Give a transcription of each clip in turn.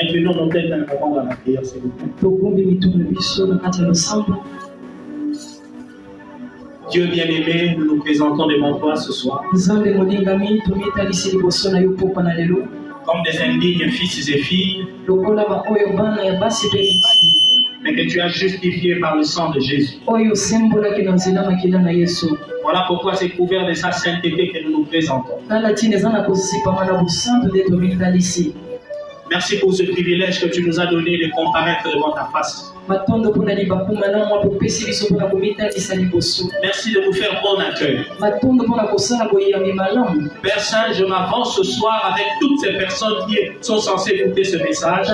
Inclinons nos têtes un moment dans la prière, s'il vous plaît. Dieu bien-aimé, nous nous présentons devant toi ce soir. Comme des indignes fils et filles, mais que tu as justifié par le sang de Jésus. Voilà pourquoi c'est couvert de sa sainteté que nous nous présentons. Merci pour ce privilège que tu nous as donné de comparaître devant ta face. Merci de nous faire bon accueil. Père Saint, je m'avance ce soir avec toutes ces personnes qui sont censées écouter ce message.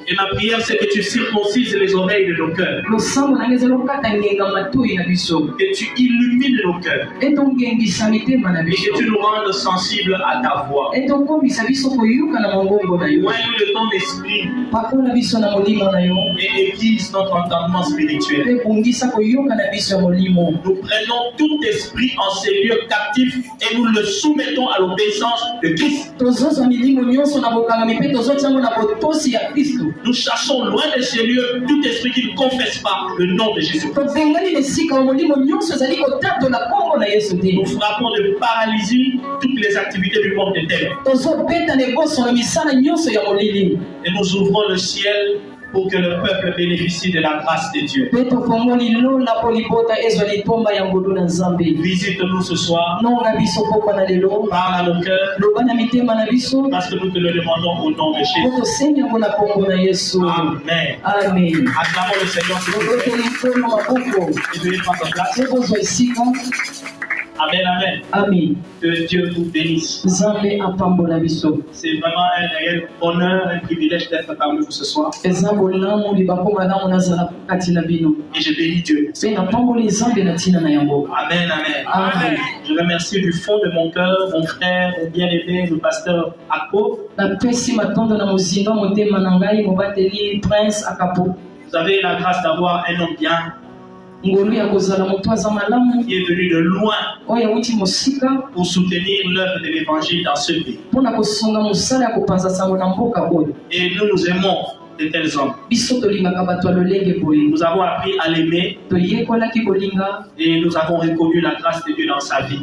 Et ma prière, c'est que tu circoncises les oreilles de nos cœurs. Que tu illumines nos cœurs. Et que tu nous rendes sensibles à ta voix. De ton esprit et aiguise notre entendement spirituel. Nous prenons tout esprit en ces lieux captifs et nous le soumettons à l'obéissance de Christ. Nous chassons loin de ces lieux tout esprit qui ne confesse pas le nom de Jésus. Nous frappons de paralysie toutes les activités du monde des ténèbres. Et nous ouvrons le ciel pour que le peuple bénéficie de la grâce de Dieu. Visite-nous ce soir. Parle à nos cœurs. Parce que nous te le demandons au nom de Jésus. Amen. Amen. Acclamons le Seigneur. Et veuillez prendre place. Amen, amen. Amen. Que Dieu vous bénisse. C'est vraiment un réel honneur, un privilège d'être parmi vous ce soir. Et je bénis Dieu. Amen, amen. Amen. Je remercie du fond de mon cœur mon frère, mon bien-aimé, le pasteur Akpo. Vous avez la grâce d'avoir un homme bien qui est venu de loin pour soutenir l'œuvre de l'évangile dans ce pays. Et nous aimons de tels hommes. Nous avons appris à l'aimer et nous avons reconnu la grâce de Dieu dans sa vie.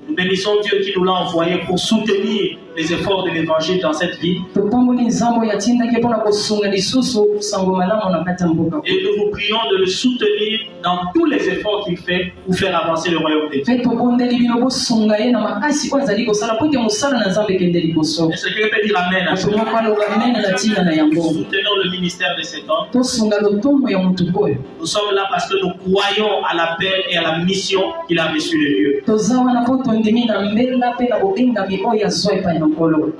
Nous bénissons Dieu qui nous l'a envoyé pour soutenir les efforts de l'évangile dans cette vie. Et nous vous prions de le soutenir dans tous les efforts qu'il fait pour faire avancer le royaume de Dieu. Est-ce que quelqu'un peut dire Amen à ce moment? Soutenons le ministère de cet homme. Nous sommes là parce que nous croyons à l'appel et à la mission qu'il a reçue de Dieu.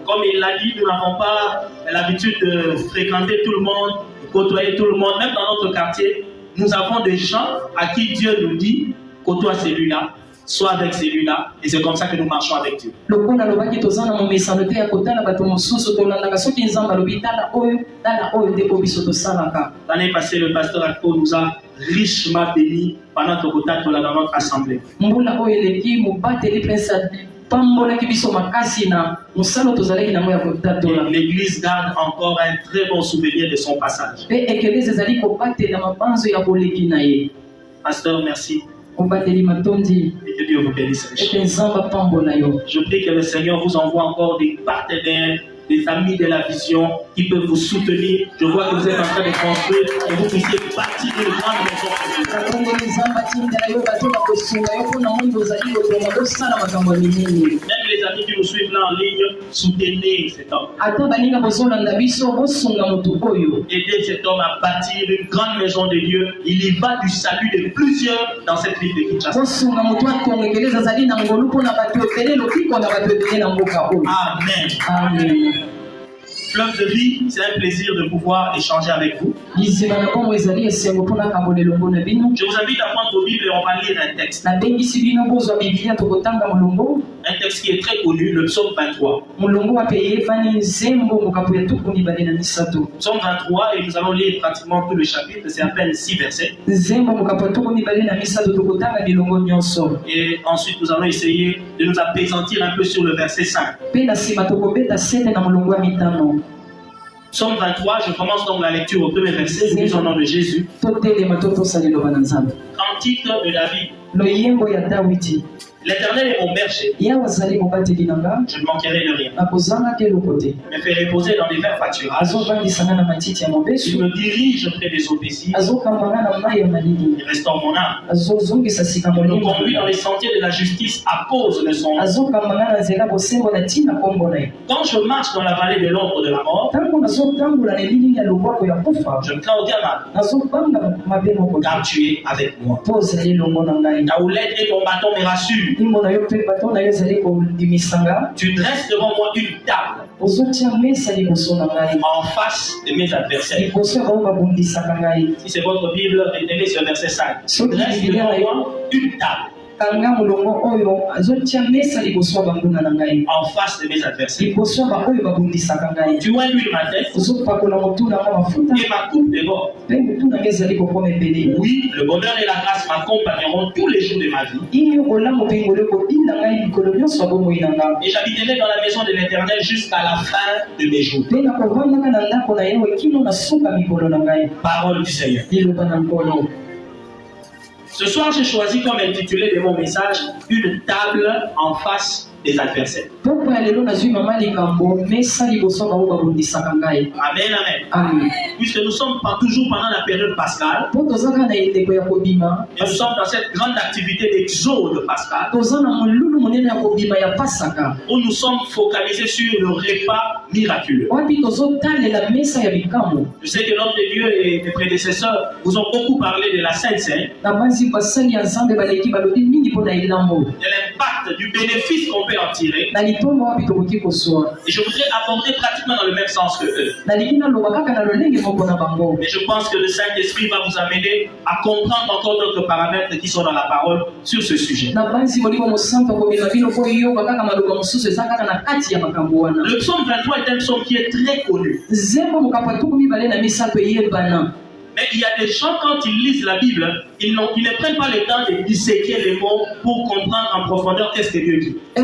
Comme il l'a dit, nous n'avons pas l'habitude de fréquenter tout le monde, de côtoyer tout le monde. Même dans notre quartier, nous avons des gens à qui Dieu nous dit, côtoie celui-là, sois avec celui-là, et c'est comme ça que nous marchons avec Dieu. L'année passée, le pasteur Akpo nous a richement bénis pendant dans notre assemblée. L'église garde encore un très bon souvenir de son passage. Pasteur, merci. Et que Dieu vous bénisse. Je prie que le Seigneur vous envoie encore des partenaires, des amis de la vision qui peuvent vous soutenir. Je vois que vous êtes en train de construire et vous puissiez bâtir une grande maison. Même les amis qui nous suivent là en ligne, soutenez cet homme. Aidez cet homme à bâtir une grande maison de Dieu. Il y va du salut de plusieurs dans cette ville de Kinshasa. Amen. Amen. Fleuve de vie, c'est un plaisir de pouvoir échanger avec vous. Je vous invite à prendre vos Bibles et on va lire un texte. Un texte qui est très connu, le psaume 23. Psaume 23, et nous allons lire pratiquement tout le chapitre, c'est à peine 6 versets. Et ensuite, nous allons essayer de nous appesantir un peu sur le verset 5. Psaume 23, je commence donc la lecture au premier verset, nous lisons au nom de Jésus. Cantique de David. L'Éternel est mon berger. Je ne manquerai de rien. Il me fait reposer dans les verts pâturages. Il me dirige près des eaux paisibles. Il restaure mon âme. Il me conduit dans les sentiers de la justice à cause de son nom. Quand je marche dans la vallée de l'ombre de la mort, je me crains aucun mal. Car tu es avec moi. Ta houlette et ton bâton me rassurent. Tu dresses devant moi une table en face de mes adversaires. Si c'est votre Bible, retenez ce verset 5. Tu dresses devant moi une table en face de mes adversaires. Tu oins l'huile ma tête et ma coupe déborde. Oui, le bonheur et la grâce m'accompagneront tous les jours de ma vie. Et j'habiterai dans la maison de l'Éternel jusqu'à la fin de mes jours. Parole du Seigneur. Ce soir, j'ai choisi comme intitulé de mon message une table en face des adversaires. Amen, amen. Puisque nous sommes toujours pendant la période pascale, et nous sommes dans cette grande activité d'exode pascal, où nous sommes focalisés sur le repas miraculeux. Je sais que l'homme de Dieu et mes prédécesseurs vous ont beaucoup parlé de la Sainte Seine, de l'impact, du bénéfice qu'on peut en tirer. Et je voudrais aborder pratiquement dans le même sens que eux. Mais je pense que le Saint-Esprit va vous amener à comprendre encore d'autres paramètres qui sont dans la parole sur ce sujet. Le psaume 23 est un psaume qui est très connu. Mais il y a des gens, quand ils lisent la Bible, ils ne prennent pas le temps de disséquer les mots pour comprendre en profondeur qu'est-ce que Dieu dit. Je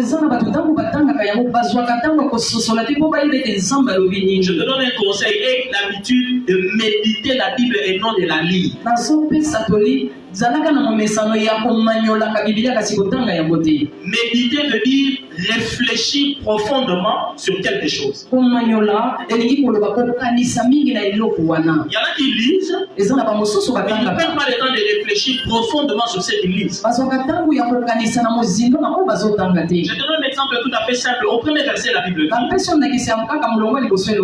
te donne un conseil, aie l'habitude de méditer la Bible et non de la lire. Méditer veut dire réfléchir profondément sur quelque chose. Il y en a qui lisent, mais ils ne prennent pas le temps de réfléchir profondément sur ce qu'ils lisent. Je te donne un exemple tout à fait simple. Au premier verset de la Bible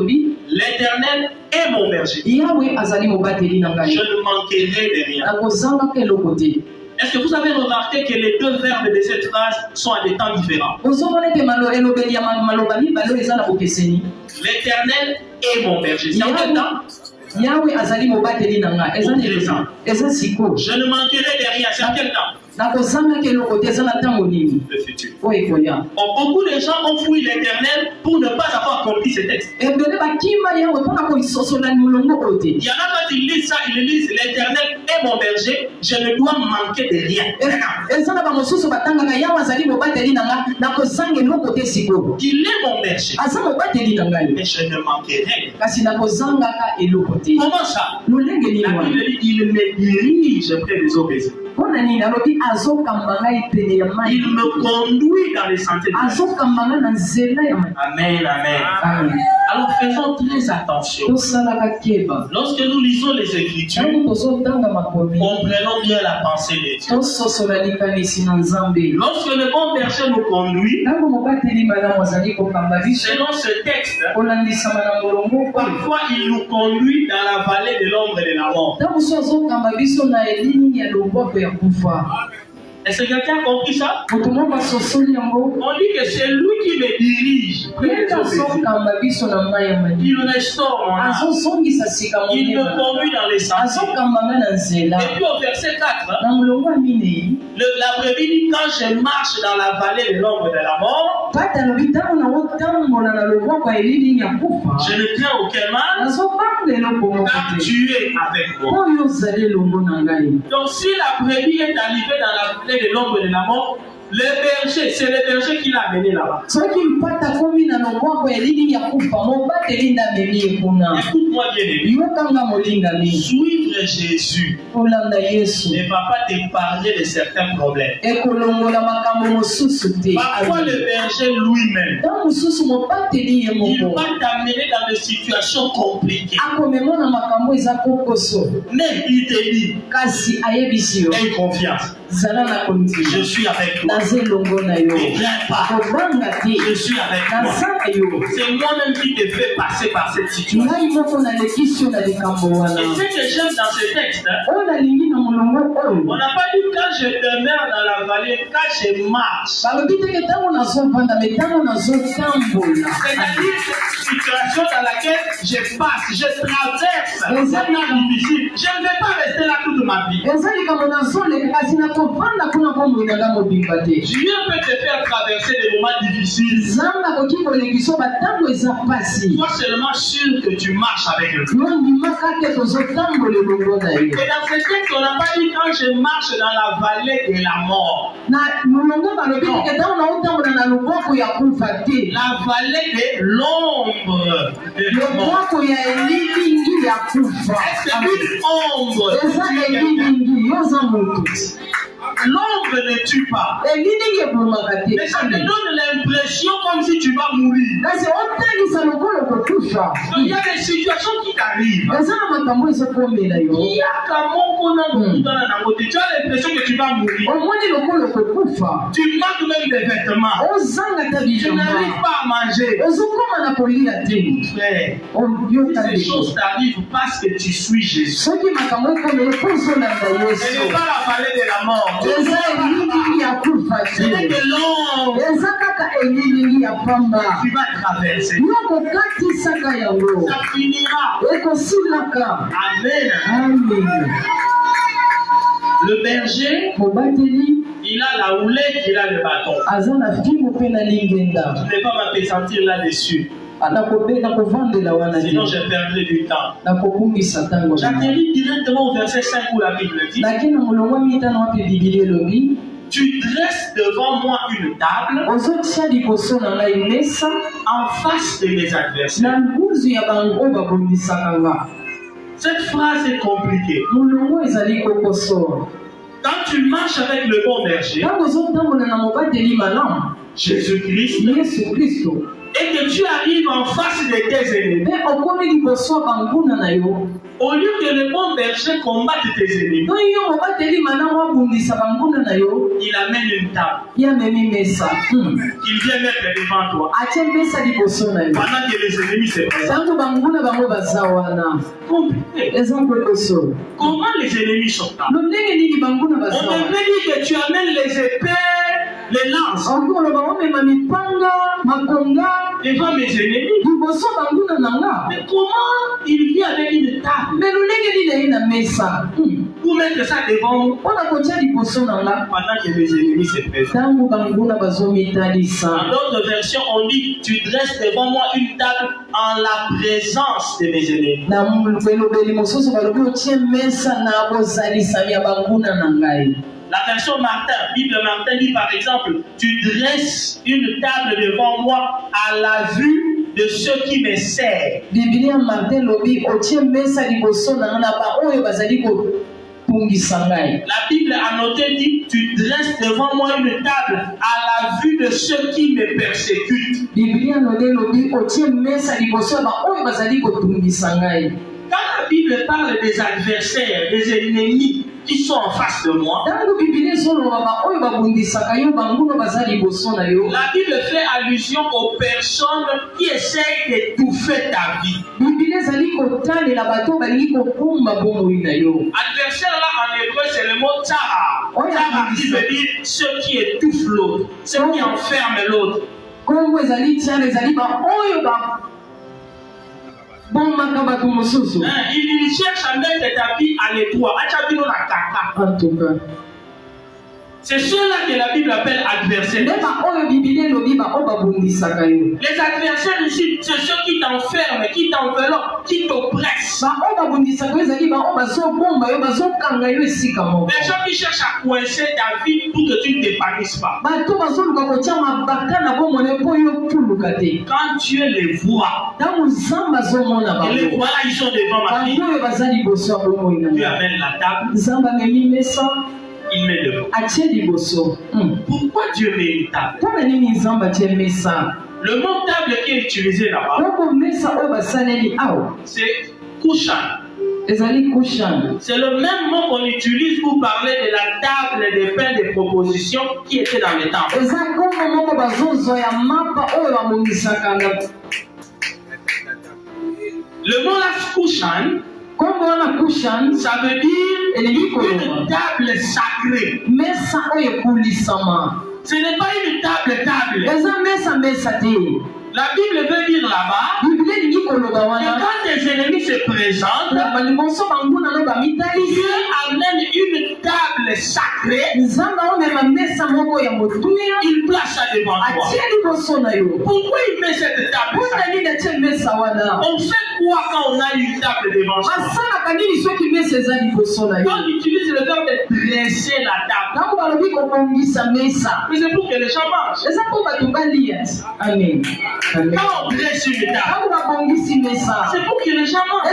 dit: l'Éternel est mon berger. Je ne manquerai de rien. Est-ce que vous avez remarqué que les deux verbes de cette phrase sont à des temps différents? L'Éternel est mon berger. C'est en quel temps? Je ne manquerai de rien. C'est en quel temps? Le futur. Beaucoup de gens ont fui l'Éternel pour ne pas avoir compris ce texte. Il y en a quand ils lisent ça, ils lisent: l'Éternel est mon berger, je ne dois manquer de rien. Il est mon berger, mais je ne manquerai rien. Comment ça? La Bible dit: il me dirige près des eaux paisibles. Il me conduit dans les sentiers de la vie. Amen, amen. Alors faisons très attention. Lorsque nous lisons les Écritures, comprenons bien la pensée de Dieu. Lorsque le bon berger nous conduit, selon ce texte, parfois il nous conduit dans la vallée de l'ombre et de la mort. Est-ce que quelqu'un a compris ça? On dit que c'est lui qui me dirige. Il restaure mon âme. Il me conduit dans les sentiers. Et puis au verset 4, la brebis dit, quand je marche dans la vallée de l'ombre de la mort, je ne crains aucun mal, car tu es avec moi. Donc si la brebis est arrivée dans la vallée de l'ombre de la mort, le berger, c'est le berger qui l'a amené là-bas. Écoute-moi bien, suivre Jésus ne va pas t'épargner de certains problèmes. Parfois le berger lui-même, il va t'amener dans des situations compliquées. Mais il te dit, aie confiance. Je suis avec toi. Ne crains pas. Je suis avec toi. C'est moi-même qui te fais passer par cette situation. Et ce que j'aime dans ce texte, on n'a pas dit quand je demeure dans la vallée, quand je marche. C'est-à-dire cette situation dans laquelle je passe, je traverse. C'est difficile. Je ne vais pas rester là toute ma vie. Dieu peut te faire traverser des moments difficiles. Sois seulement sûr que tu marches avec lui. Et dans ce texte, on n'a pas dit quand je marche dans la vallée de la mort. Non. La vallée de l'ombre de la mort. Est-ce qu'une ombre l'ombre ne tue pas. Mais ça te donne l'impression comme si tu vas mourir. Donc, il y a des situations qui t'arrivent. Il y a tu as l'impression que tu vas mourir. Tu manques même des vêtements. Tu n'arrives pas à manger. Frère, ces choses t'arrivent parce que tu suis Jésus. Ce n'est pas la vallée de la mort. Ce n'est que l'ombre. Tu vas traverser. Ça finira. Amen. Le berger, il a la houlette, il a le bâton. Je ne vais pas m'appesantir là-dessus. Sinon je perdrai du temps. J'atterris directement au verset 5 où la Bible dit, tu dresses devant moi une table en face de mes adversaires. Cette phrase est compliquée. Quand tu marches avec le bon berger, Jésus-Christ, et que tu arrives en face de tes ennemis, au lieu que le bon berger combatte tes ennemis, il amène une table. Il vient mettre devant toi pendant que les ennemis se présentent. Comment les ennemis sont là? On devrait dire que tu amènes les épées, les lances devant mes ennemis. Mais comment il vient avec une table pour mettre ça devant nous pendant que mes ennemis se présentent? Dans d'autres versions, on dit tu dresses devant moi une table en la présence de mes ennemis. La version Martin, Bible Martin dit par exemple, tu dresses une table devant moi à la vue de ceux qui me servent. La Bible a noté dit, tu dresses devant moi une table à la vue de ceux qui me persécutent. Quand la Bible parle des adversaires, des ennemis qui sont en face de moi, la Bible fait allusion aux personnes qui essayent d'étouffer ta vie. Adversaire là en hébreu c'est le mot Tsara. Tsara qui veut dire ceux qui étouffent l'autre, ceux qui enferment l'autre. Il cherche à mettre ta vie à l'étroit. C'est ceux-là que la Bible appelle adversaires. Les adversaires ici, c'est ceux qui t'enferment, qui t'enveloppent, qui t'oppressent. Les gens qui cherchent à coincer ta vie pour que tu ne t'épanouisses pas. Quand Dieu les voit, et les voilà, ils sont devant ma vie, Dieu amène la table. Il met devant. Pourquoi Dieu met une table? Le mot table qui est utilisé là-bas, c'est kushan. C'est le même mot qu'on utilise pour parler de la table des pains de proposition qui était dans le temple. Le mot là, kushan, ça veut dire une table sacrée. Ce n'est pas une table. La Bible veut dire là-bas que quand tes ennemis se présentent, Dieu amène une table sacrée. Il place ça devant toi. Pourquoi il met cette table sacrée? On fait quoi quand on a une table devant soi? Quand on utilise le verbe de dresser la table, mais c'est pour que les gens mangent. Amen. Quand on dresse une table, c'est pour que les gens mangent.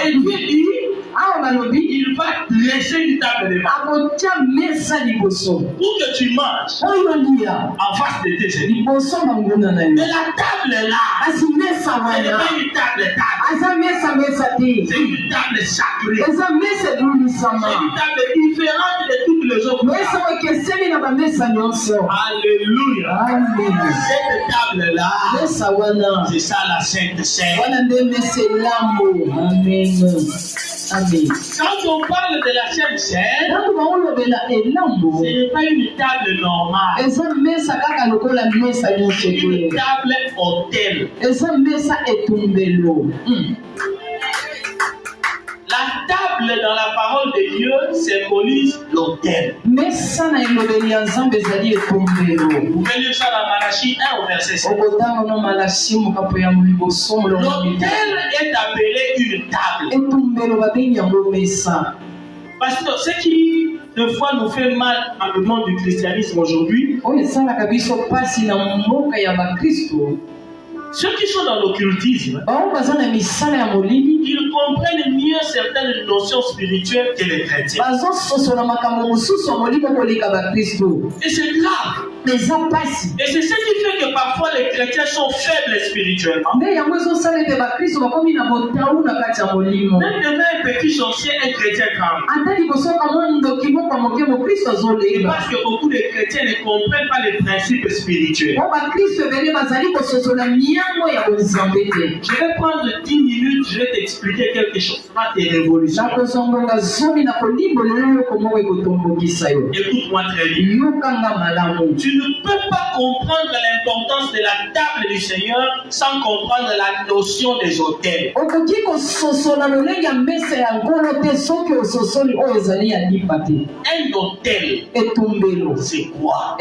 Et Dieu dit, il va dresser une table devant pour que tu manges en face de tes ennemis. Mais la table là, ce n'est pas une table. C'est une table sacrée. C'est une table différente de toutes les autres. Alléluia. Cette table là, c'est ça la Sainte Seine. Amen. Quand on parle de la Sainte Seine, ce n'est pas une table normale. C'est une table autel. La table dans la parole de Dieu symbolise l'autel. Vous pouvez lire ça dans Malachie 1 au verset 7. L'autel est appelé une table. Parce que ce qui, des fois, nous fait mal dans le monde du christianisme aujourd'hui, ceux qui sont dans l'occultisme, ils comprennent mieux certaines notions spirituelles que les chrétiens. Et c'est grave. Et c'est ce qui fait que parfois les chrétiens sont faibles spirituellement. Même demain, un petit sorcier est chrétien grave. Parce que beaucoup de chrétiens ne comprennent pas les principes spirituels. Je vais prendre 10 minutes, je vais t'expliquer quelque chose. Pas tes révolutions. Écoute-moi très bien. Tu ne peux pas comprendre l'importance de la table du Seigneur sans comprendre la notion des autels. Un autel, c'est quoi?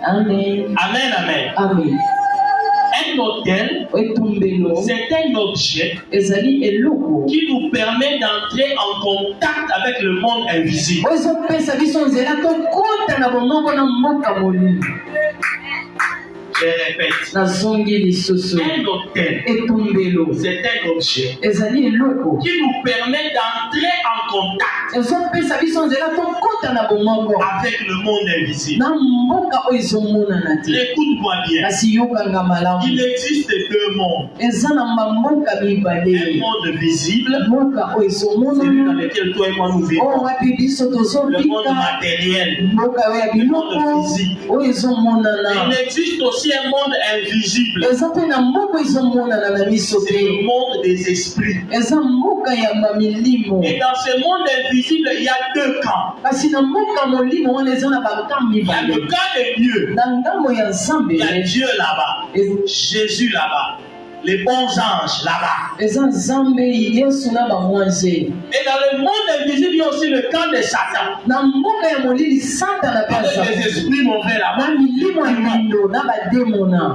Amen. Amen, amen. Amen. Un autel, c'est un objet qui nous permet d'entrer en contact avec le monde invisible. Je répète, un autel, c'est un objet qui nous permet d'entrer en contact avec le monde invisible. Écoute-moi bien. Il existe deux mondes. Un monde visible, celui dans lequel toi et moi nous vivons. Le monde matériel, le monde physique. Il existe aussi un monde invisible. C'est le monde des esprits. Et dans ce monde invisible, il y a deux camps. Il y a le camp de Dieu. Il y a Dieu là-bas. Jésus là-bas. Les bons anges là-bas. Et dans le monde invisible, il y a aussi le camp de Satan. Les esprits mauvais là-bas.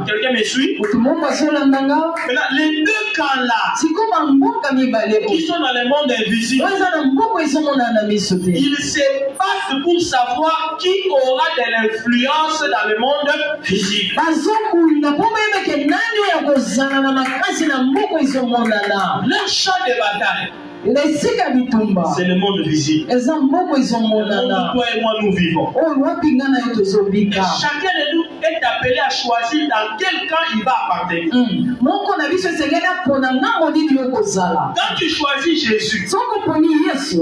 Quelqu'un me suit? Maintenant, les deux camps-là, qui sont dans le monde invisible, ils se battent pour savoir qui aura de l'influence dans le monde visible. Leur champ de bataille, c'est le monde visible. Le monde où toi et moi nous vivons. Et chacun de nous est appelé à choisir dans quel camp il va appartenir. Quand tu choisis Jésus,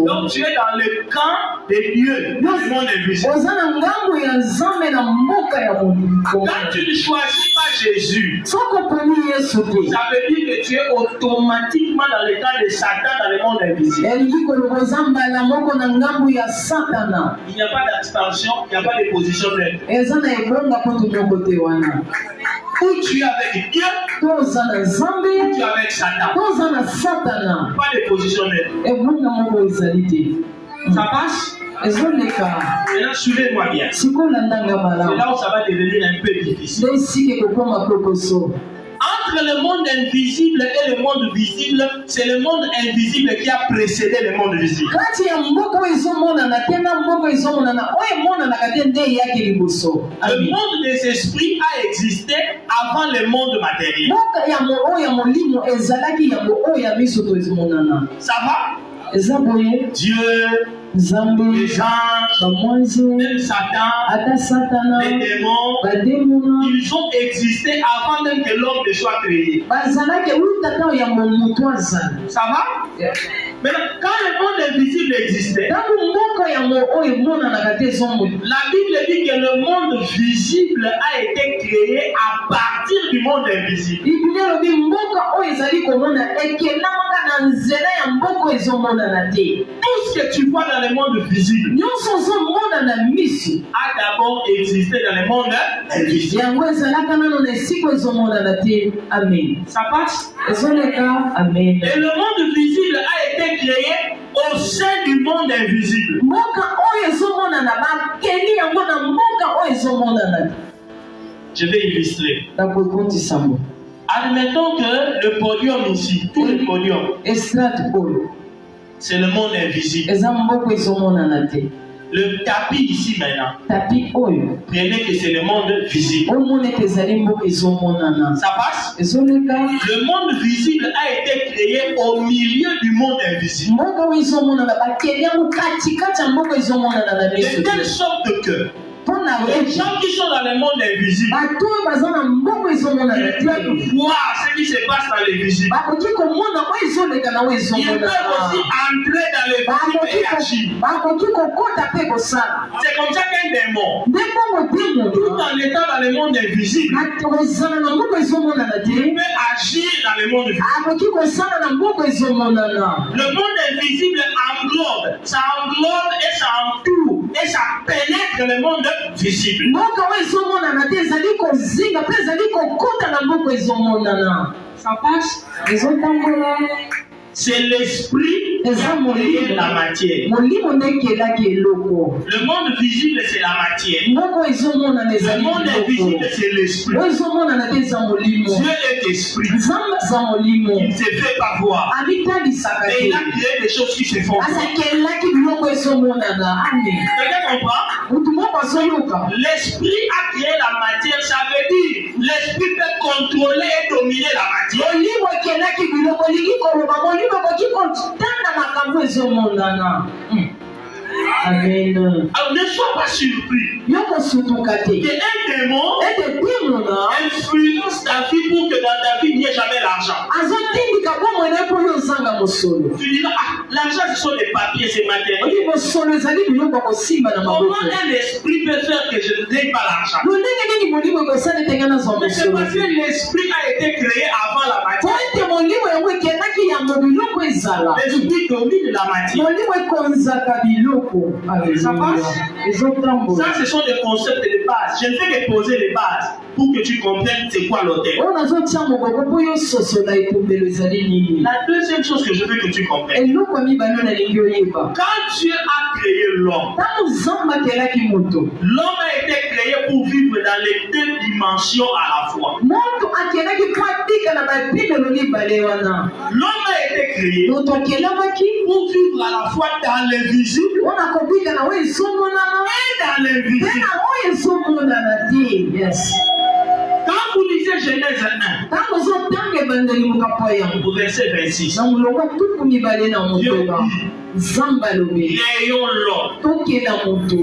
donc tu es dans le camp de Dieu, dans le monde invisible. Quand tu ne choisis pas Jésus, ça veut dire que tu es automatiquement dans le camp de Satan, dans le monde invisible. Il n'y a pas d'abstention, il n'y a pas de position neutre. Ou tu es avec Dieu, ou tu es avec Satan. Pas de position neutre. Ça passe? Maintenant, suivez-moi bien. C'est là où ça va devenir un peu difficile. Entre le monde invisible et le monde visible, c'est le monde invisible qui a précédé le monde visible. Le monde des esprits a existé avant le monde matériel. Ça va? Dieu, les anges, même Satan, les démons, ils ont existé avant même que l'homme ne soit créé. Ça va? Maintenant, quand le monde invisible existait, la Bible dit que le monde visible a été créé à partir du monde invisible. Tout ce que tu vois dans le monde visible a d'abord existé dans le monde invisible. Ça passe? Amen. Et le monde visible a été créé au sein du monde invisible. Je vais illustrer. Admettons que le podium ici, tout le podium, c'est le monde invisible. Le tapis ici maintenant, prenez que c'est le monde visible. Ça passe? Le monde visible a été créé au milieu du monde invisible. De telle sorte que les gens qui sont dans le monde invisible, ils peuvent voir ce qui se passe dans le visible. Ils peuvent aussi entrer dans le visible et agir. C'est comme ça qu'un démon, tout en étant dans le monde invisible, il peut agir dans le monde visible. Le monde invisible englobe, ça englobbe et ça entoure et ça pénètre le monde visible. Ça passe? C'est l'esprit qui a créé la matière. Le monde visible, c'est la matière. Le monde invisible, c'est l'esprit. Dieu est esprit. Il ne se fait pas voir. Mais il a créé des choses qui se font. Quelqu'un comprend? L'esprit a créé la matière, ça veut dire l'esprit peut contrôler et dominer la matière. Amen. Alors ne sois pas surpris qu'un démon influence ta vie pour que dans ta vie, il n'y a jamais l'argent. Tu dis, l'argent, ce sont des papiers, c'est matériel. Comment un esprit peut faire que je ne n'ai pas l'argent? Mais c'est parce que l'esprit a été créé avant la matière. L'esprit domine la matière. Ça passe? Ça, ce sont des concepts de base. Je ne fais que poser les bases pour que tu comprennes c'est quoi l'autel. La deuxième chose que je veux que tu comprennes, quand Dieu a créé l'homme, l'homme a été créé pour vivre dans les deux dimensions à la fois. L'homme a été créé pour vivre à la fois dans l'invisible et dans l'invisible. Quand vous lisez Genèse 1, au verset 26, Dieu dit, créons l'homme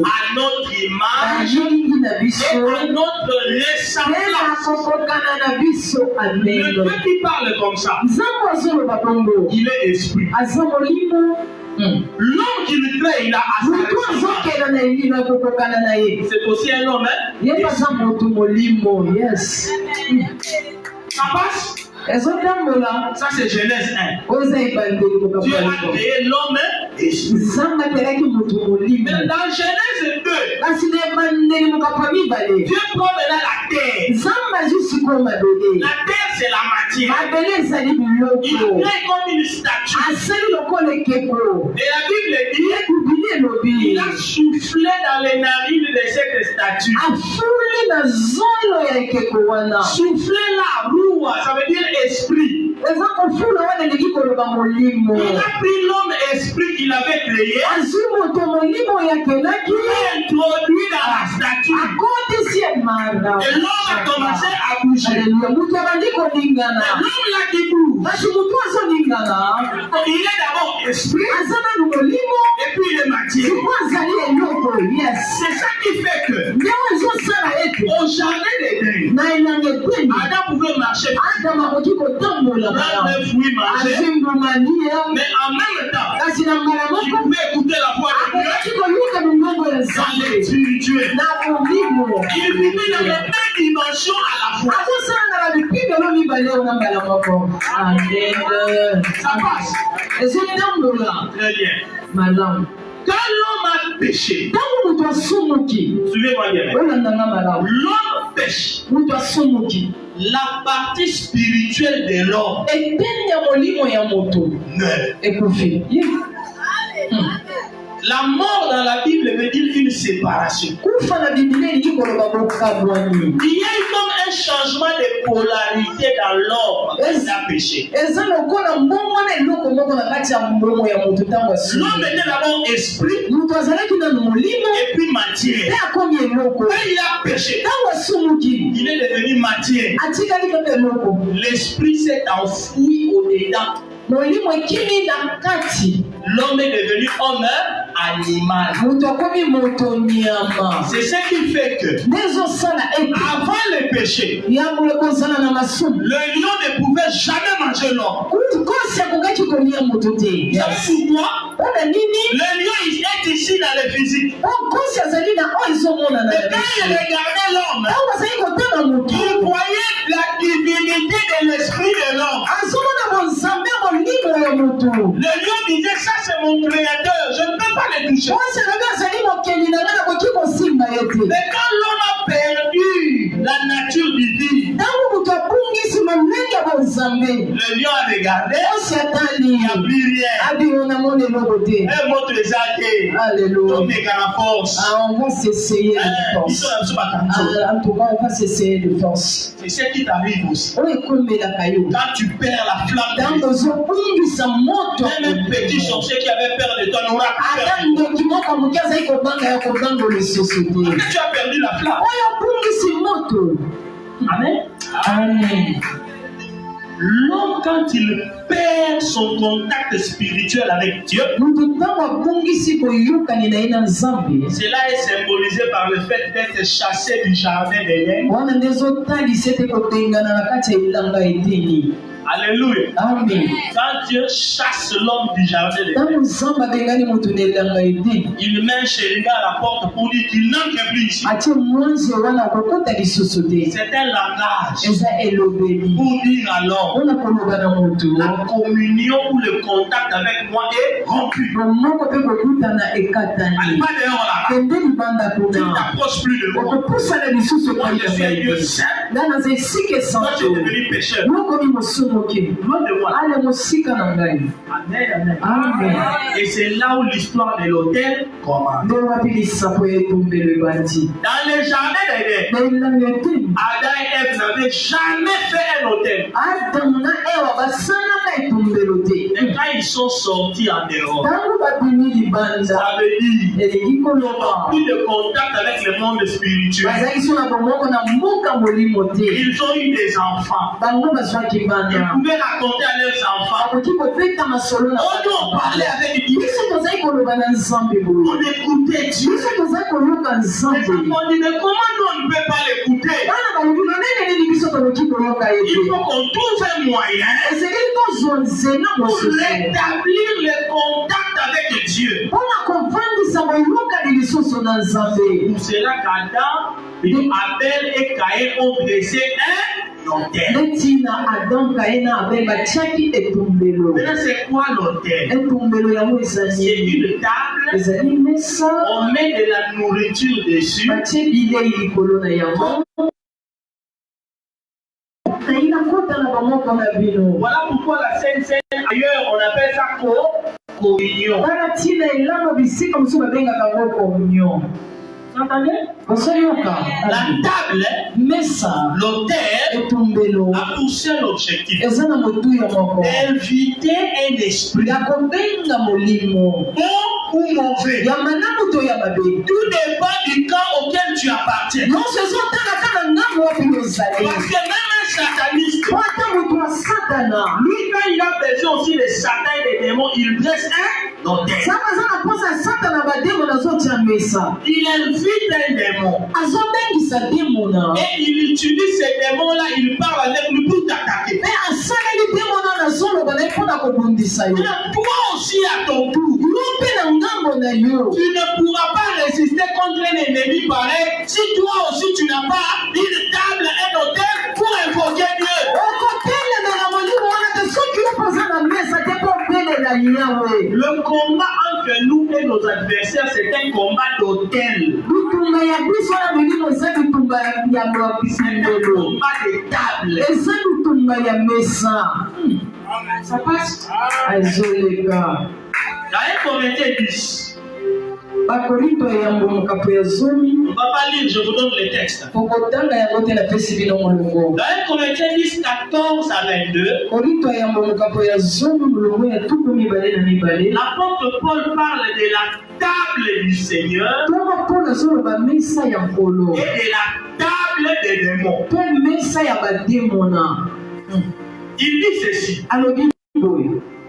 à notre image et à notre ressemblance. Le Dieu qui parle comme ça, il est esprit. L'homme qui le crée, il a à sa ressemblance. C'est aussi un homme, hein? Ça passe? Ça c'est Genèse 1. Dieu a créé l'homme esprit. Mais dans Genèse 2, Dieu prend maintenant la terre. La terre c'est la matière. Il a créé comme une statue. Et la Bible dit, il a soufflé dans les narines de cette statue. Soufflé là, roua, ça veut dire esprit. Il a pris l'homme esprit qu'il avait créé et introduit dans la statue. Et l'homme a commencé à bouger. L'homme là qui bouge, il est d'abord esprit et puis il est matière. C'est ça qui fait que au jardin d'Éden, Adam pouvait marcher. Mais en même temps, il pouvait écouter la voix de Dieu dans les spirituels. Il vivait dans les deux dimensions à la fois. Ça passe. Très bien. Quand l'homme a péché, suivez-moi bien, l'homme pêche. La partie spirituelle de l'homme La mort dans la Bible veut dire une séparation. Il y a eu comme un changement de polarité dans l'homme quand il a péché. L'homme était d'abord esprit et puis matière. Quand il a péché, il est devenu matière. L'esprit s'est enfoui au-dedans. L'homme est devenu homme animal. C'est ce qui fait que avant le péché, le lion ne pouvait jamais manger l'homme. Savez pourquoi? Le lion est ici dans le physique. Mais quand il regardait l'homme, il voyait la divinité de l'esprit de l'homme. Le lion disait, ça c'est mon créateur, je ne peux pas le toucher. Mais quand l'homme a perdu la nature divine, le lion a regardé, il n'y a plus rien. Un mot de Zaki, tomber à la force. On va s'essayer de force. C'est ce qui t'arrive aussi. Quand tu perds la flamme, même un petit sorcier qui avait peur de toi n'aura pas perdu. Tu as perdu la flamme. Amen. Amen. L'homme, quand il perd son contact spirituel avec Dieu, cela est symbolisé par le fait d'être chassé du jardin d'Éden. Alléluia. Amen. Quand Dieu chasse l'homme du jardin d'Éden, il met chez lui à la porte pour dire qu'il n'entre plus ici. C'est un langage pour dire à l'homme la communion ou le contact avec moi est rompu. Allez pas dehors là. Tu ne t'approches plus de moi. Moi je suis un Dieu saint. Moi je suis devenu pécheur. Loin de moi. Amen, amen. Amen. Et c'est là où l'histoire de l'autel commence. Dans les jardins d'Éden, Adam et Ève n'avaient jamais fait un autel. Et quand ils sont sortis en dehors, ça veut dire qu'ils n'ont plus de contact avec le monde spirituel. Ils ont eu des enfants. Ils pouvaient raconter à leurs enfants. On parlait avec Dieu. On écoutait Dieu. Les enfants disent, mais comment nous on ne peut pas l'écouter? Il faut qu'on trouve un moyen pour rétablir le contact avec Dieu. Pour cela qu'Adam, Abel et Caïn ont dressé un autel. Maintenant, c'est quoi l'autel? C'est une table. On met de la nourriture dessus. Voilà pourquoi la Sainte Seine, ailleurs, on appelle ça communion. Vous entendez? La table, l'autel a pour seul objectif d'inviter un esprit bon ou mauvais. Tout dépend du camp auquel tu appartiens. Parce que même un sataniste, lui quand il a besoin aussi des satans et des démons, il dresse un autel. Il invite un démon. Et il utilise ces démons-là, il parle avec lui pour t'attaquer. Toi aussi à ton tour, tu ne pourras pas résister contre un ennemi pareil si toi aussi tu n'as pas une table, un autel pour invoquer Dieu. Le combat entre nous et nos adversaires, c'est un combat d'autel. C'est un combat de table. Ça passe. Dans 1 Corinthiens 10. On ne va pas lire, je vous donne les textes. Dans 1 Corinthiens 10, 14 à 22, l'apôtre Paul parle de la table du Seigneur et de la table des démons. Il dit ceci.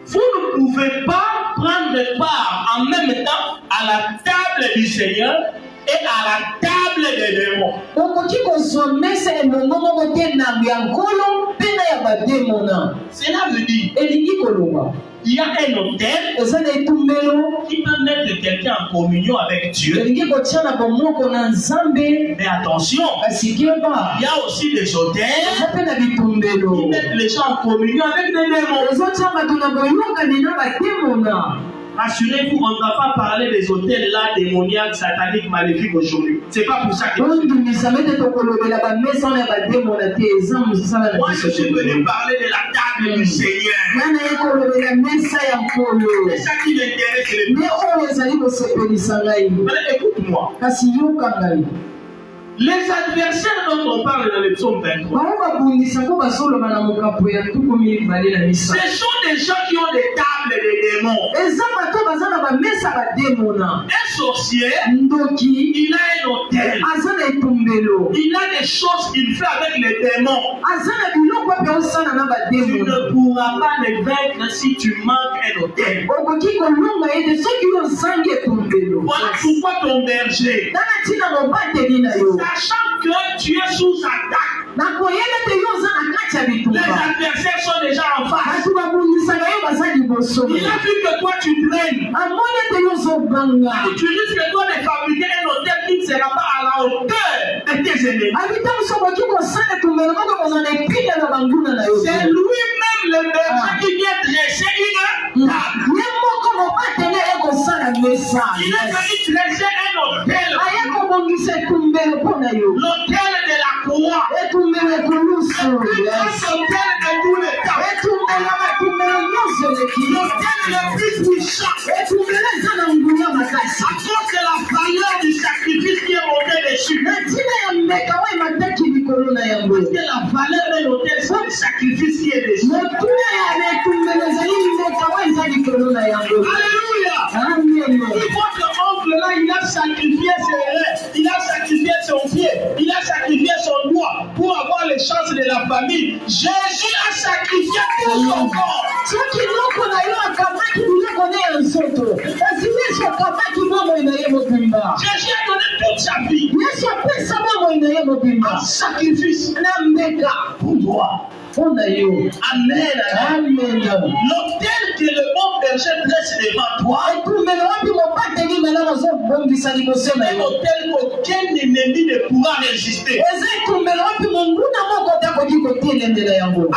Vous ne pouvez pas prendre part en même temps à la table du Seigneur et à la table des démons. Cela veut dire il y a un autel qui peut mettre quelqu'un en communion avec Dieu. Mais attention, il y a aussi des autels qui mettent les gens en communion avec des démons. Rassurez-vous, on ne va pas parler des hôtels là, démoniaques, sataniques, maléfiques aujourd'hui. C'est pas pour ça que moi je suis venu parler de la table du Seigneur. C'est ça qui m'intéresse. Écoute-moi. Les adversaires dont on parle dans le psaume 23, ce sont des gens qui ont des tables. table des démons. Un sorcier, il a un hôtel. Il a des choses qu'il fait avec les démons. Tu ne pourras pas les vaincre si tu manques un hôtel. Voilà pourquoi ton berger, sachant que tu es sous attaque, les adversaires sont déjà en face. Il a vu que toi tu traînes. Tu risques que toi de fabriquer un hôtel qui ne sera pas à la hauteur de tes ennemis. C'est lui-même le berger qui vient dresser une table. Il a failli dresser un hôtel. L'hôtel de la croix. Le plus grand hôtel de tous les temps. L'hôtel le plus puissant. À cause de la valeur du sacrifice qui est monté dessus. Parce que la valeur de l'hôtel, c'est le sacrifice qui est dessus. Alléluia. Votre oncle là, il a sacrifié ses rêves, il a sacrifié son pied, il a sacrifié son doigt pour avoir les chances de la famille. Jésus a sacrifié tout son corps. Jésus a donné toute sa vie en sacrifice pour toi. Amen. L'hôtel que le bon berger dresse devant toi, c'est un hôtel auquel l'ennemi ne pourra résister.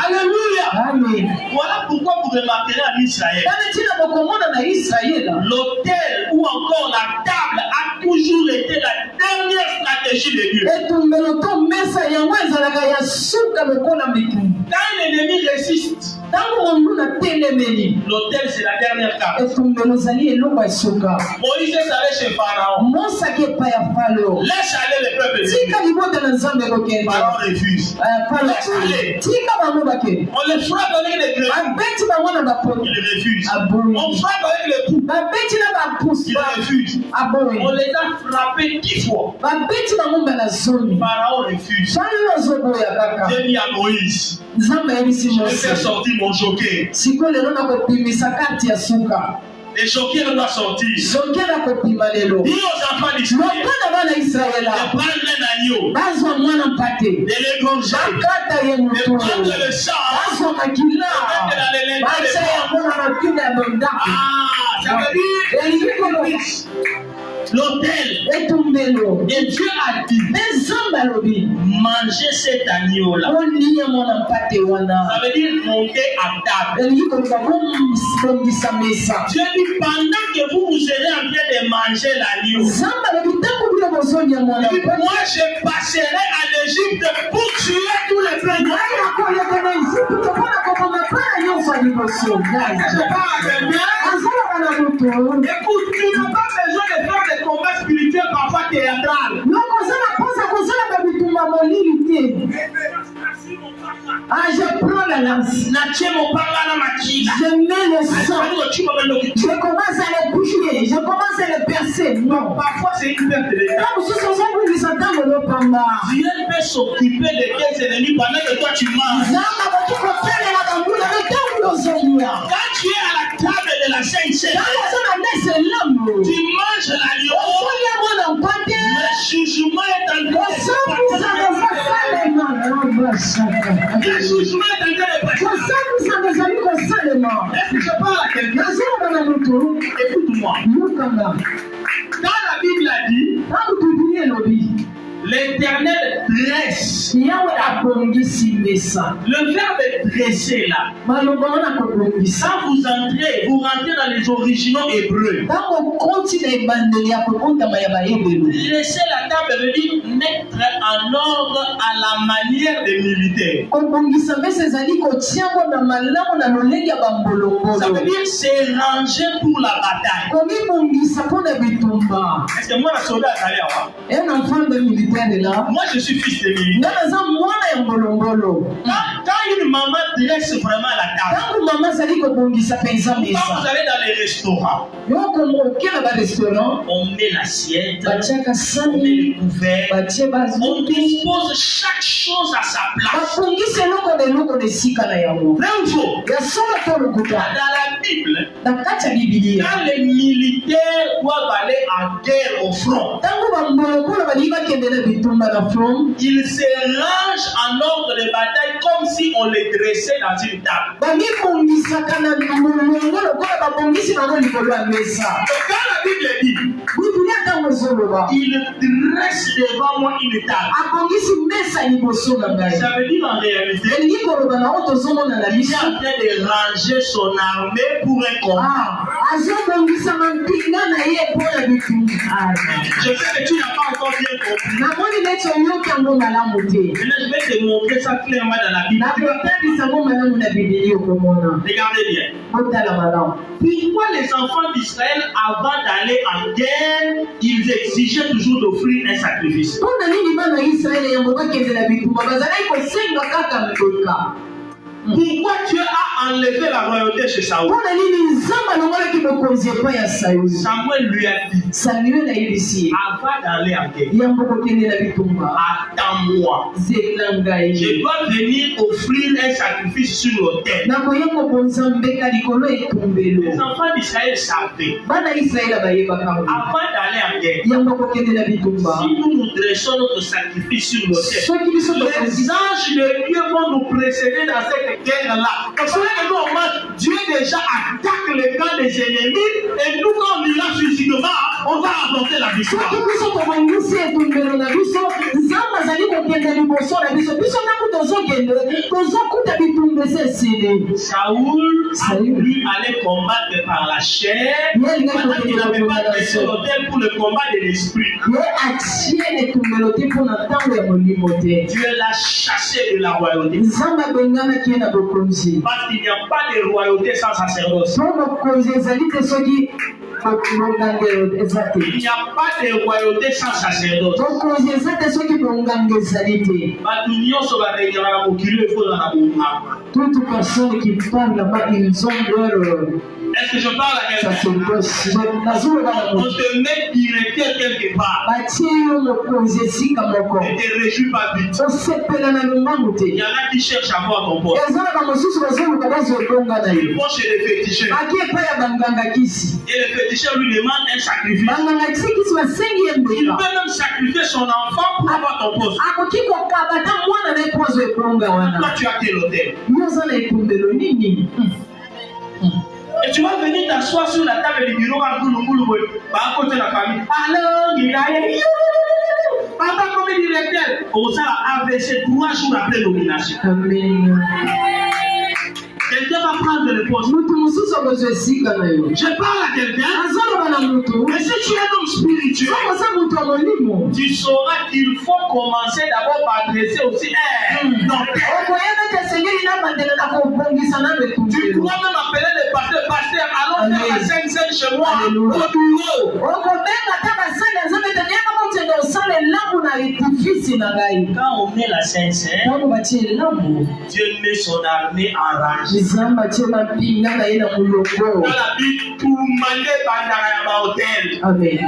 Alléluia. Amen. Voilà pourquoi vous remarquerez en Israël, l'hôtel ou encore la table a toujours été la dernière stratégie de Dieu. Quand un ennemi résiste, l'hôtel c'est la dernière table. Moïse est allé chez Pharaon. Laisse aller le peuple de Dieu. Pharaon refuse. Laisse aller. On le frappe avec les grenades. Il refuse. On frappe avec les coups. Il refuse. On les a frappés 10 fois. Pharaon refuse. J'ai mis à Moïse. Je vais faire sortir mon joker. Le joker doit sortir. Dis aux enfants d'Israël de prendre un agneau, de l'égorger, de prendre le sang, de mettre dans les linteaux. Ça veut dire l'autel. Et Dieu a dit, mangez cet agneau-là. Ça veut dire monter à table. Dieu dit, pendant que vous serez en train de manger l'agneau, moi je passerai à l'Égypte pour tuer tous les pécheurs. Écoute, tu n'as pas besoin de faire des combats spirituels parfois théâtrales. Je prends la lance. Je mets le sang. Je commence à le boucher. Je commence à le percer. Non, parfois c'est une perte de temps. Dieu peut s'occuper de tes ennemis pendant que toi tu manges. Quand tu es à la table de la Sainte-Seine, tu manges l'agneau. Le jugement est en train de Est-ce que je parle à quelqu'un? Écoute-moi. Quand la Bible a dit, l'Éternel dresse. Le verbe dresser là. Quand vous entrez, vous rentrez dans les originaux hébreux. Dresser la table veut dire mettre en ordre à la manière des militaires. Ça veut dire c'est ranger pour la bataille. Est-ce que moi, la soldat est allé avoir? Un enfant de militaire est là. Moi, je suis fils de militaire. Quand une maman dresse vraiment la table. Quand vous allez dans les restaurants, on met l'assiette, on met les couverts, on dispose chaque chose à sa place. Vrai ou faux? Dans la Bible, quand les militaires doivent aller en guerre au front, ils se rangent en ordre de bataille comme si on les dressait dans une table. Donc quand la Bible dit, il dresse devant moi une table, ça veut dire en réalité, il est en train de ranger son armée pour un combat. Je sais que tu n'as pas encore bien compris. Maintenant, je vais te montrer ça clairement dans la Bible. Regardez bien. Pourquoi les enfants d'Israël, avant d'aller en guerre, ils exigeaient toujours d'offrir un sacrifice? Pourquoi Dieu a enlevé la royauté chez Saoul? Samuel lui a dit, avant d'aller en guerre, attends-moi. Je dois venir offrir un sacrifice sur l'autel. Les enfants d'Israël savaient, avant d'aller en guerre, si nous nous dressons notre sacrifice sur l'autel, les anges de Dieu vont nous précéder dans cette guerre-là. Parce que normalement, Dieu déjà attaque le camp des ennemis et nous, quand on ira physiquement, on va apporter la victoire. Saoul a voulu aller combattre par la chair, pendant qu'il n'avait pas dressé l'autel pour le combat de l'esprit. Dieu l'a chassé de la royauté. Parce qu'il n'y a pas de royauté sans sacerdoce. Il n'y a pas de royauté sans sacerdoce. Toute personne qui parle là-bas, ils ont leur... Est-ce que je parle à quelqu'un? On te met directeur quelque part. Ne te réjouis pas vite. Il y en a qui cherchent à voir ton poste. Ils vont chez les féticheurs. Et le féticheur lui demande un sacrifice. Il peut même sacrifier son enfant pour avoir ton poste. Toi, tu as quel hôtel? Et tu vas venir t'asseoir sur la table du bureau à côté de la famille. Alors, il a papa comme directeur. On s'est AVC 3 jours après nomination. Quelqu'un va prendre le poste. Je parle à quelqu'un. Mais si tu es un homme spirituel, tu sauras qu'il faut commencer d'abord par adresser aussi un dentaire. Tu pourras même appeler le pasteur, allons faire la scène chez moi au bureau. Quand on met la scène, Dieu met son armée en rage. Dans la Bible, tout le monde est dans la hôtel. Amen.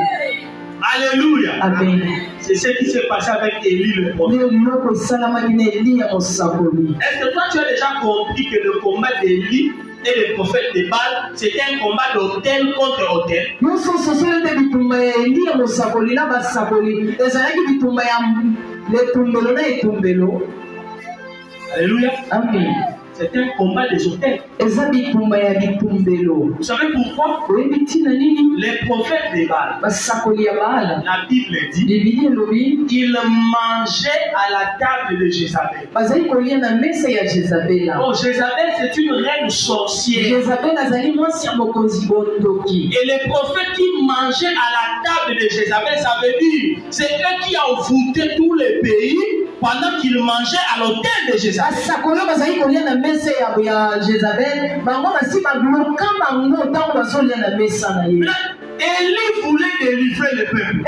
Alléluia. Amen. C'est ce qui s'est passé avec Élie le prophète. Est-ce que toi tu as déjà compris que le combat d'Élie et le prophète de Baal, c'était un combat d'hôtel contre hôtel? Alléluia. Amen. C'est un combat des hôtels. Vous savez pourquoi? Les prophètes de Baal, la Bible dit, ils mangeaient à la table de Jézabel. Oh, Jézabel, c'est une reine sorcière. Et les prophètes qui mangeaient à la table de Jézabel, ça veut dire, c'est eux qui ont voûté tous les pays pendant qu'ils mangeaient à l'hôtel de Jézabel. Élie voulait délivrer le peuple.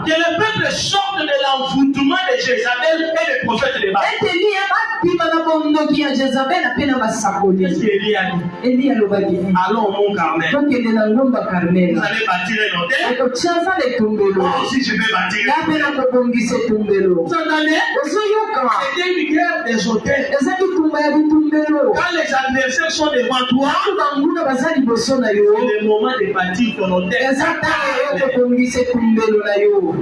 Que le peuple sorte de l'envoûtement de Jézabel et des prophètes de Baal. Qu'est-ce qu'Élie a dit? Allons au mont Carmel. Vous allez bâtir un hôtel. Moi aussi je vais bâtir un hôtel. Vous entendez? C'était une guerre des hôtels. Quand les adversaires sont devant toi, c'est le moment de bâtir ton hôtel.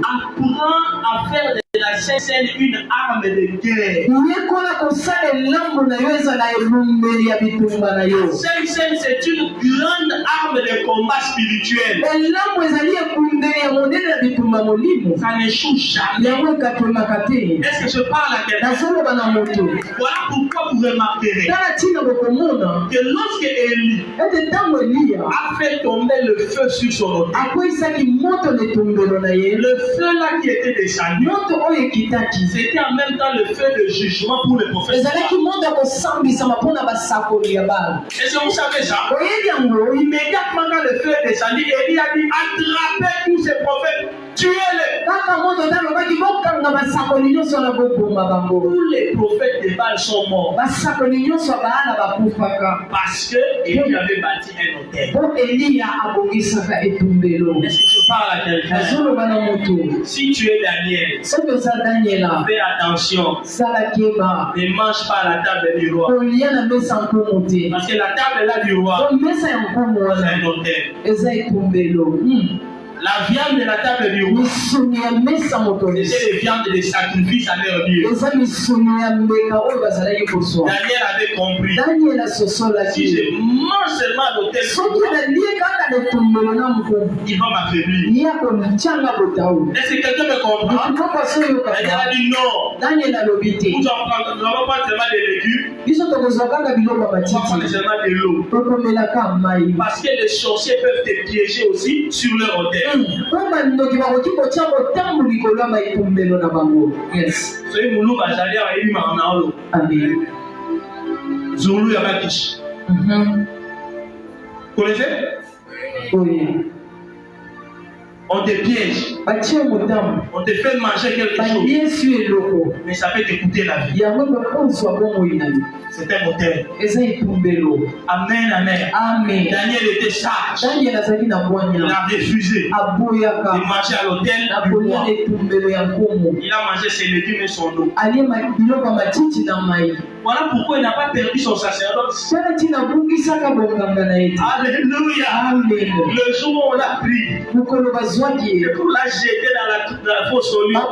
Apprends à faire de la scène une arme de guerre. Scène, c'est une grande arme de combat spirituel. Ça n'échoue jamais. Est-ce que je parle à quelqu'un? Voilà pourquoi vous remarquerez que lorsque Élie a fait tomber le feu sur son hôtel, le feu là qui était descendu, c'était en même temps le feu de jugement pour le prophète. Est-ce que vous savez ça? Immédiatement quand le feu est descendu, Élie a dit attrapez tous ces prophètes, tuez-les. Tous les prophètes de Baal sont morts. Parce que Élie avait bâti un hôtel. Est-ce que je parle à quelqu'un? Si tu es Daniel, fais attention. Ne mange pas la table du roi. Parce que la table là du roi, c'est un hôtel. La viande de la table du roi, c'était les viandes de sacrifice à leur Dieu. Daniel avait compris. Si je mange seulement à l'hôtel, il va m'affaiblir. Est-ce que quelqu'un me comprend? Daniel a dit non. Nous n'avons pas seulement des légumes, nous avons seulement de l'eau. Parce que les sorciers peuvent te piéger aussi sur leur hôtel. Yes. Soyez moulou bazali à Élie Marnaolo. Amen. Zulu Yamakish. Connaissez? Oui. On te piège. On te fait manger quelque chose. Mais ça peut te coûter la vie. C'est un hôtel. Amen, amen. Daniel était sage. Il a refusé de manger à l'hôtel du roi. Il a mangé ses légumes et son eau. Voilà pourquoi il n'a pas perdu son sacerdoce. Alléluia. Amen. Le jour où on l'a pris, pour la jeter dans la fosse au lion,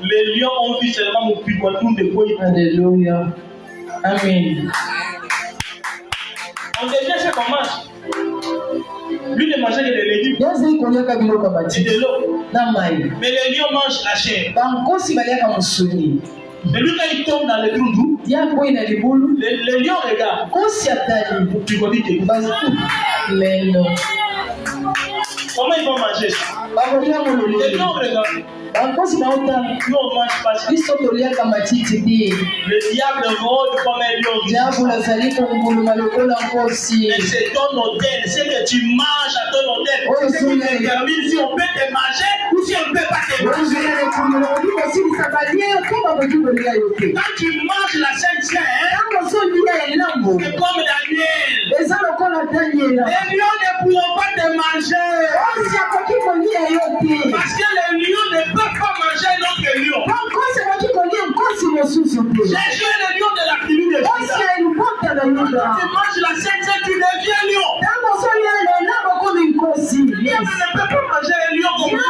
les lions ont vu seulement mon picoton de bois. Alléluia. Amen. On devient ce qu'on mange. Lui ne mangeait que des légumes et de l'eau. Mais les lions mangent la chair. Mais lui, quand il tombe dans le trou doux, les lions regardent. Comment ils vont manger ça? Les lions regardent. Nous on mange pas ça. Le diable rôde comme un lion. Mais c'est ton hôtel. C'est que tu manges à ton hôtel. C'est ce qui détermine si on peut te manger ou si on ne peut pas te manger. Quand tu manges la Sainte Seine, c'est comme Daniel. Les lions ne pourront pas te manger. Parce que les lions ne peuvent pas manger un autre lion. Jésus est le lion de la tribu de Juda. Quand tu manges la Sainte Seine, tu deviens lion. Le diable ne peut pas manger un lion comme toi.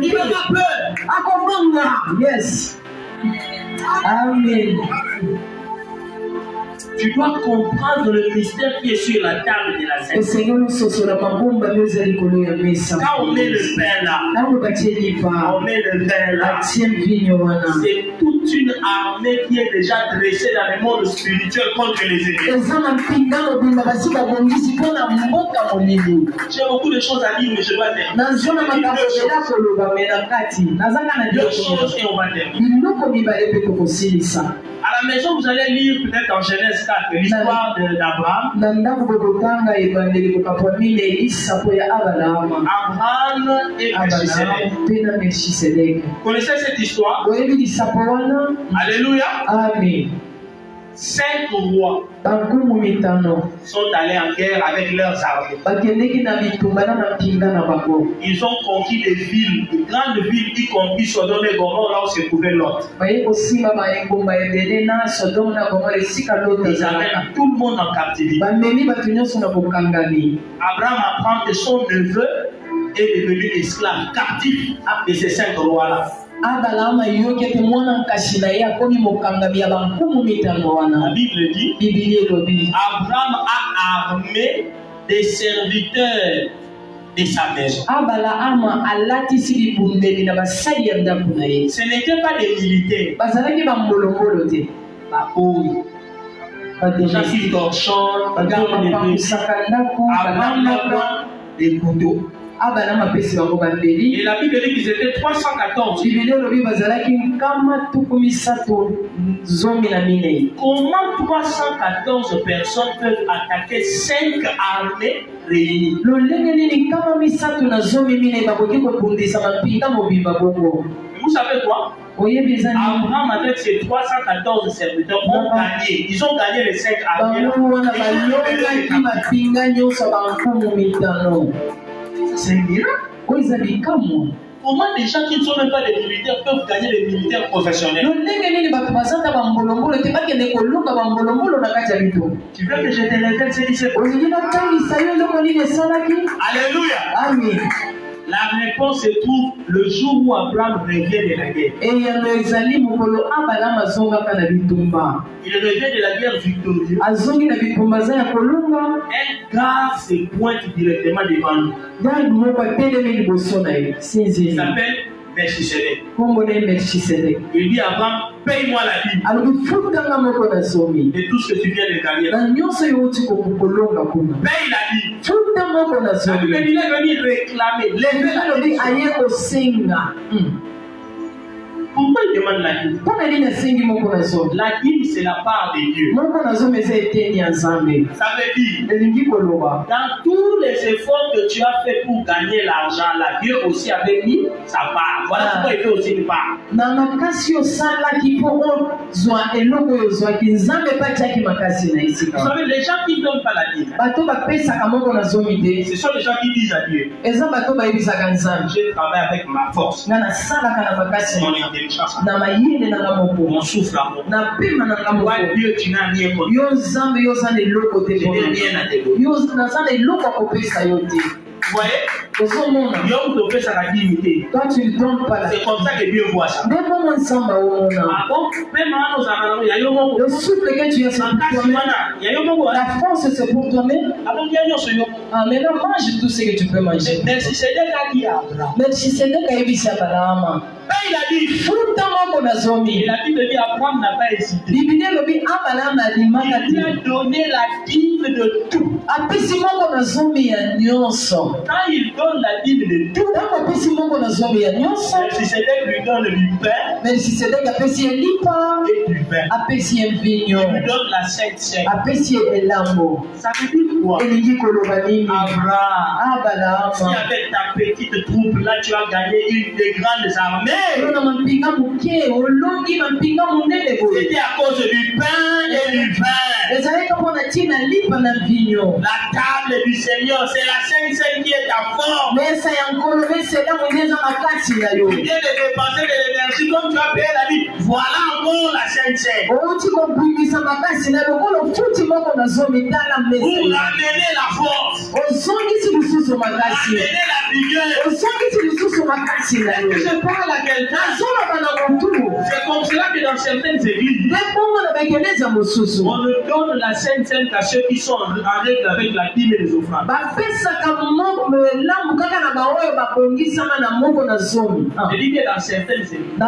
Il n'a pas peur. Yes. Amen. Tu dois comprendre le mystère qui est sur la table de la Sainte. Quand on met le pain là, on met le pain là, c'est toute une armée qui est déjà dressée dans le monde spirituel contre les ennemis. J'ai beaucoup de choses à dire, mais je dois dire. Deux choses et on va dire. À la maison, vous allez lire peut-être en Genèse 4 l'histoire d'Abraham. Abraham et Melchisedec. Vous connaissez cette histoire? Alléluia. Amen. 5 rois sont allés en guerre avec leurs armées. Ils ont conquis des villes, de grandes villes, y compris Sodome et Gomorrhe, là où se trouvait Lot. Ils amènent tout le monde en captivité. Abraham apprend que son neveu est devenu esclave, captif de ces 5 rois-là. La Bible dit, Abraham a armé des serviteurs de sa maison. Ce n'était pas des militaires. Des gens qui torchonnent, Abraham des couteaux. Et la Bible dit qu'ils étaient 314. Comment 314 personnes peuvent attaquer 5 armées réunies? Vous savez quoi? Abraham avec ses 314 serviteurs ont gagné. Ils ont gagné les 5 armées. C'est un miracle. Comment des gens qui ne sont même pas des militaires peuvent gagner les militaires professionnels? Tu veux que je te révèle ce qui s'est passé? Alléluia. Amen. La réponse se trouve le jour où Abraham revient de la guerre. Il revient de la guerre victorieux. Un gars se pointe directement devant nous. Il s'appelle Melchisedec. Il dit à Abraham, paye-moi la dîme de tout ce que tu viens de gagner. Paye la dîme. La Bible dit, il est venu réclamer. Pourquoi il demande la dîme? La dîme, c'est la part de Dieu. Ça veut dire, dans tous les efforts que tu as fait pour gagner l'argent, là, Dieu aussi avait mis sa part. Voilà pourquoi il fait aussi une part. Vous savez, les gens qui ne donnent pas la dîme, ce sont les gens qui disent à Dieu, je travaille avec ma force, mon intelligence, mon souffle, moi Dieu, tu n'as rien contre moi. Je n'ai rien à te donner. Vous voyez? Toi, tu ne donnes pas. C'est comme ça que Dieu voit ça. Le souffle que tu as, c'est pour toi-même. La force, c'est pour toi-même. Maintenant, mange tout ce que tu peux manger. Melchisedec a dit à Abraham. Il a dit, la Bible dit, Abraham n'a pas hésité. Il a donné la dîme de tout. Quand il donne la dîme de tout, Melchisedec lui donne du pain et du vin. Il lui donne la Sainte Seine. Ça veut dire quoi? Abraham, si avec ta petite troupe là, tu as gagné une des grandes armées. C'était à cause du pain et du vin. La table du Seigneur, c'est la Sainte Seine qui est ta forme. Tu viens de dépenser de l'énergie comme tu as payé la vie. Voilà encore la Sainte Seine. Pour ramener la force. Ramener la vigueur. Je parle à quelqu'un. C'est comme cela que dans certaines églises, on ne donne la Sainte Seine qu'à ceux qui sont en règle avec la dîme et les offrandes. Je dis bien dans certaines églises.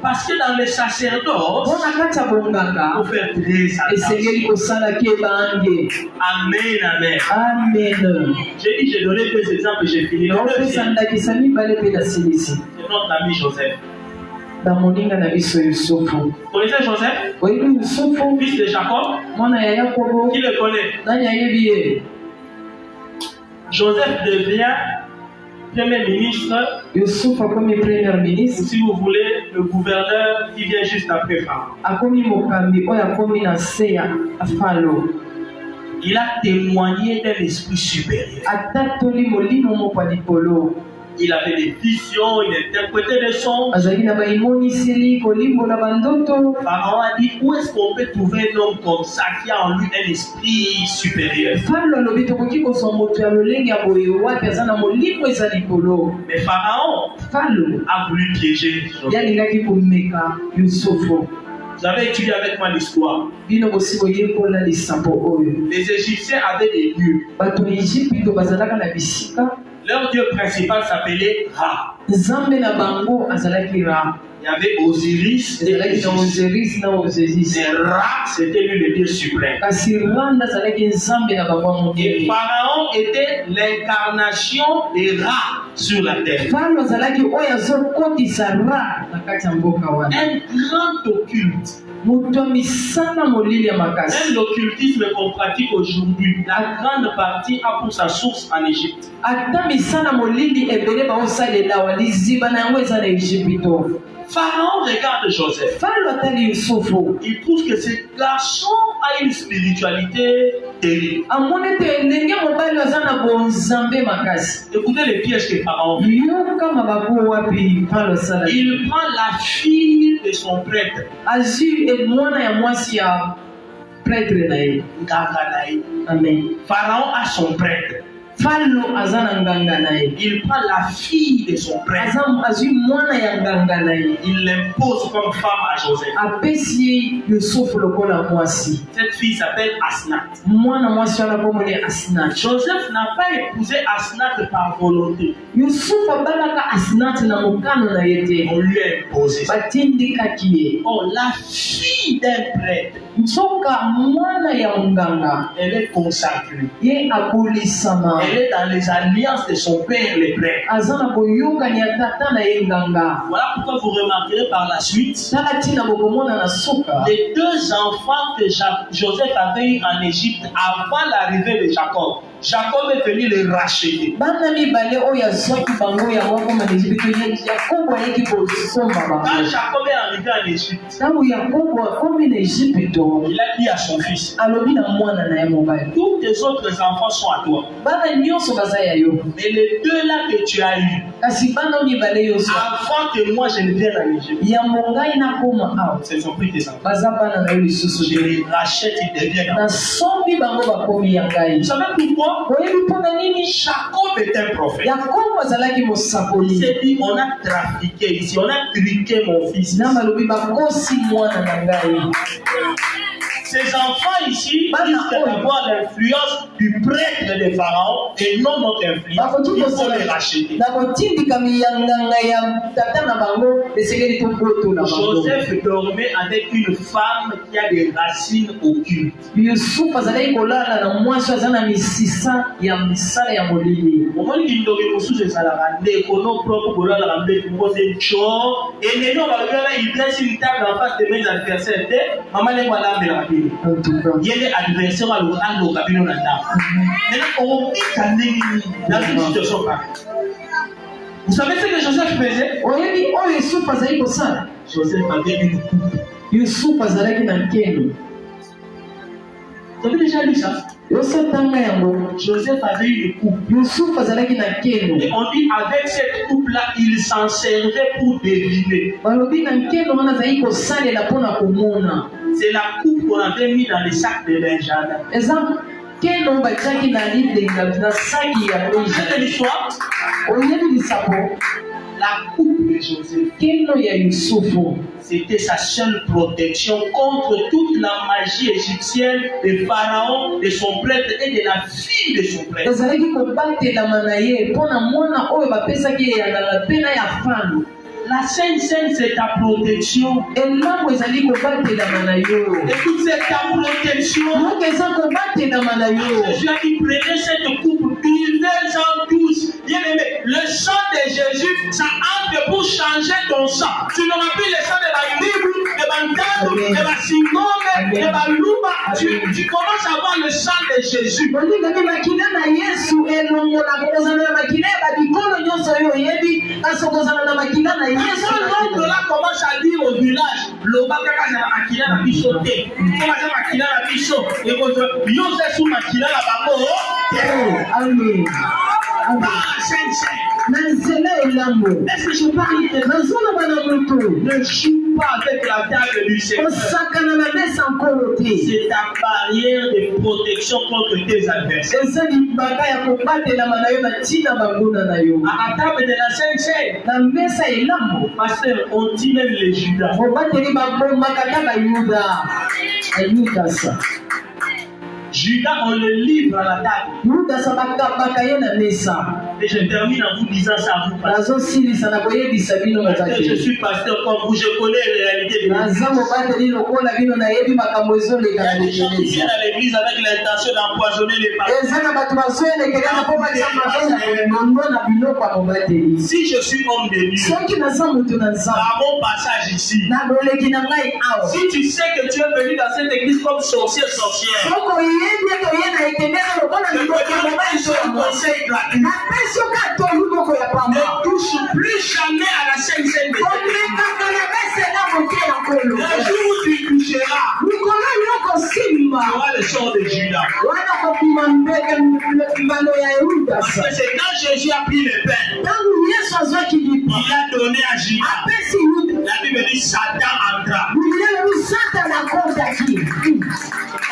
Parce que dans les sacerdoces, il faut faire très attention. Amen, amen. J'ai dit, j'ai donné 2 exemples, j'ai fini. C'est notre ami Joseph. Vous connaissez Joseph? Fils de Jacob? Qui le connaît? Joseph devient Premier ministre, si vous voulez, le gouverneur qui vient juste après Pharaon. Il a témoigné d'un esprit supérieur. Il avait des visions, il interprétait des sons. Pharaon a dit, où est-ce qu'on peut trouver un homme comme ça qui a en lui un esprit supérieur? Mais Pharaon a voulu piéger Joseph. Vous avez étudié avec moi l'histoire. Les Égyptiens avaient des dieux. Leur dieu principal s'appelait Ra. Il y avait Osiris et Ra, c'était lui le dieu suprême. Et Pharaon était l'incarnation de Ra sur la terre. Un grand occulte. Même l'occultisme qu'on pratique aujourd'hui, la grande partie a pour sa source en Égypte. Pharaon regarde Joseph. Il trouve que ce garçon a une spiritualité terrible. Écoutez les pièges que Pharaon fait. Il prend la fille de son prêtre. Amen. Pharaon a son prêtre. Il prend la fille de son prêtre. Il l'impose comme femme à Joseph. Cette fille s'appelle Asnath. Joseph n'a pas épousé Asnath par volonté. On lui a imposé ça. Oh, la fille d'un prêtre, elle est consacrée. Elle est dans les alliances de son père, les prêtres. Voilà pourquoi vous remarquerez par la suite les deux enfants que Joseph avait eu en Égypte avant l'arrivée de Jacob. Jacob est venu les racheter. Quand Jacob est arrivé en Égypte, il a dit à son fils, tous tes autres enfants sont à toi. Mais les deux là que tu as eu, avant que moi je ne vienne en Égypte, ce sont pris tes enfants. Je les rachète, ils deviennent enfants. Vous savez pourquoi? Jacob est un prophète. Il s'est dit, on a trafiqué ici, on a truqué mon fils. Ces enfants ici risquent d'avoir l'influence du prêtre de Pharaon et non notre influence. Il faut les racheter. Joseph dormait avec une femme qui a des racines occultes. Il y a des adversaires à l'occasion de vous savez ce que Joseph faisait? Joseph avait une coupe. Vous avez déjà lu ça? Joseph avait une coupe. Et on dit avec cette coupe-là, il s'en servait pour deviner. C'est la coupe qu'on avait mis dans les sacs de Benjamin. C'est l'histoire. La coupe de Joseph, c'était sa seule protection contre toute la magie égyptienne de Pharaon, de son prêtre et de la fille de son prêtre. La Sainte Seine, c'est ta protection. Et toute c'est ta protection. Je lui ai dit, prenez cette coupe, buvez-en tous. Bien aimé, le sang de Jésus, ça entre pour changer manger ton sang. Tu n'auras plus le sang de Baïlibu, de Bantado, de Basingome, de Baluba. Tu commences à voir le sang de Jésus. L'autre là commence à dire au village, l'Obaka na makina na biso te. Comment ça makina na biso? Et quand yo c'est sous makina la babo. Amen. Est-ce que je parle de ne joue pas avec la table du Seigneur. C'est ta barrière de protection contre tes adversaires. À la table de la Sainte-Seine, pasteur, on dit même les Judas. Judas, on le livre à la table. Et je termine en vous disant ça à vous. Je suis pasteur comme vous, je connais les réalités de l'église. Il y a des gens qui viennent à l'église avec l'intention d'empoisonner les pasteurs. Si je suis homme de Dieu, à mon passage ici, si tu sais que tu es venu dans cette église comme sorcière, ne touche plus jamais à la Sainte-Seine. Le jour où tu toucheras, tu auras le sort de Judas. Parce que c'est quand Jésus a pris le pain, il a donné à Judas. La Bible dit Satan entra.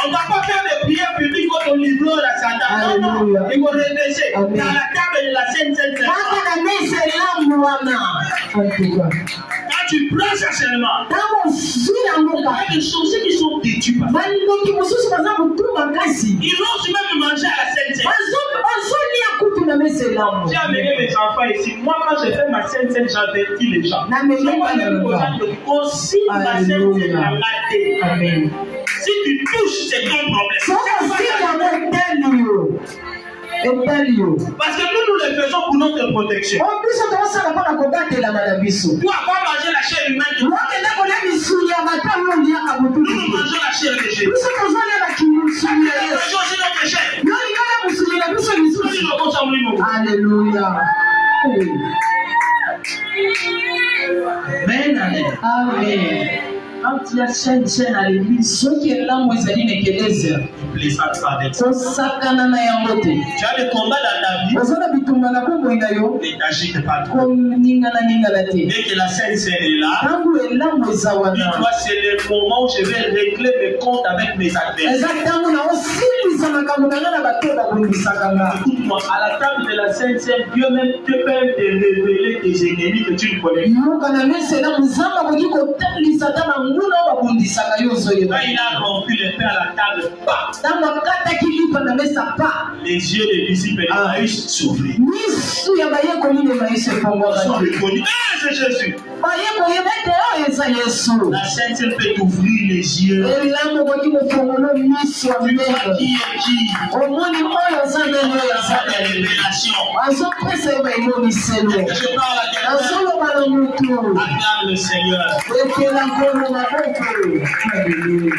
On ne va pas faire des prières publiques contre le livre de Satan. Non, il faut redresser dans la table de la Sainte-Seine. Quand tu prends ça seulement, il y a des choses qui sont détruites. Ils vont même manger à la Sainte-Seine. J'ai amené mes enfants ici. Moi, quand j'ai fait ma Sainte-Seine, j'avertis les gens. Aussi, ma Sainte-Seine a raté. Amen. Si tu touches, c'est ton problème. Parce que nous le faisons pour notre protection. Toi, quand manger la chair humaine, nous mangeons la chair de Jésus. Alléluia. Amen. Quand il y a Sainte-Seine à l'église, ceux qui sont là, moi, ils disent que les heures. Tu as des combats dans ta vie. Ne t'agite pas trop. Dès que la Sainte-Seine est là, dis-toi, c'est le moment où je vais régler mes comptes avec mes adversaires. Écoute-moi, à la table de la Sainte-Seine, Dieu même peut te révéler tes ennemis que tu ne connais pas. Quand il a rompu le pain à la table, les yeux des disciples de Maïs s'ouvrirent. Ils sont reconnus. Ah, c'est Jésus. La Sainte-Seine peut t'ouvrir les yeux. Tu vois qui est qui. Ça des révélations. Je parle à quelqu'un. Acclame le Seigneur. Hallelujah.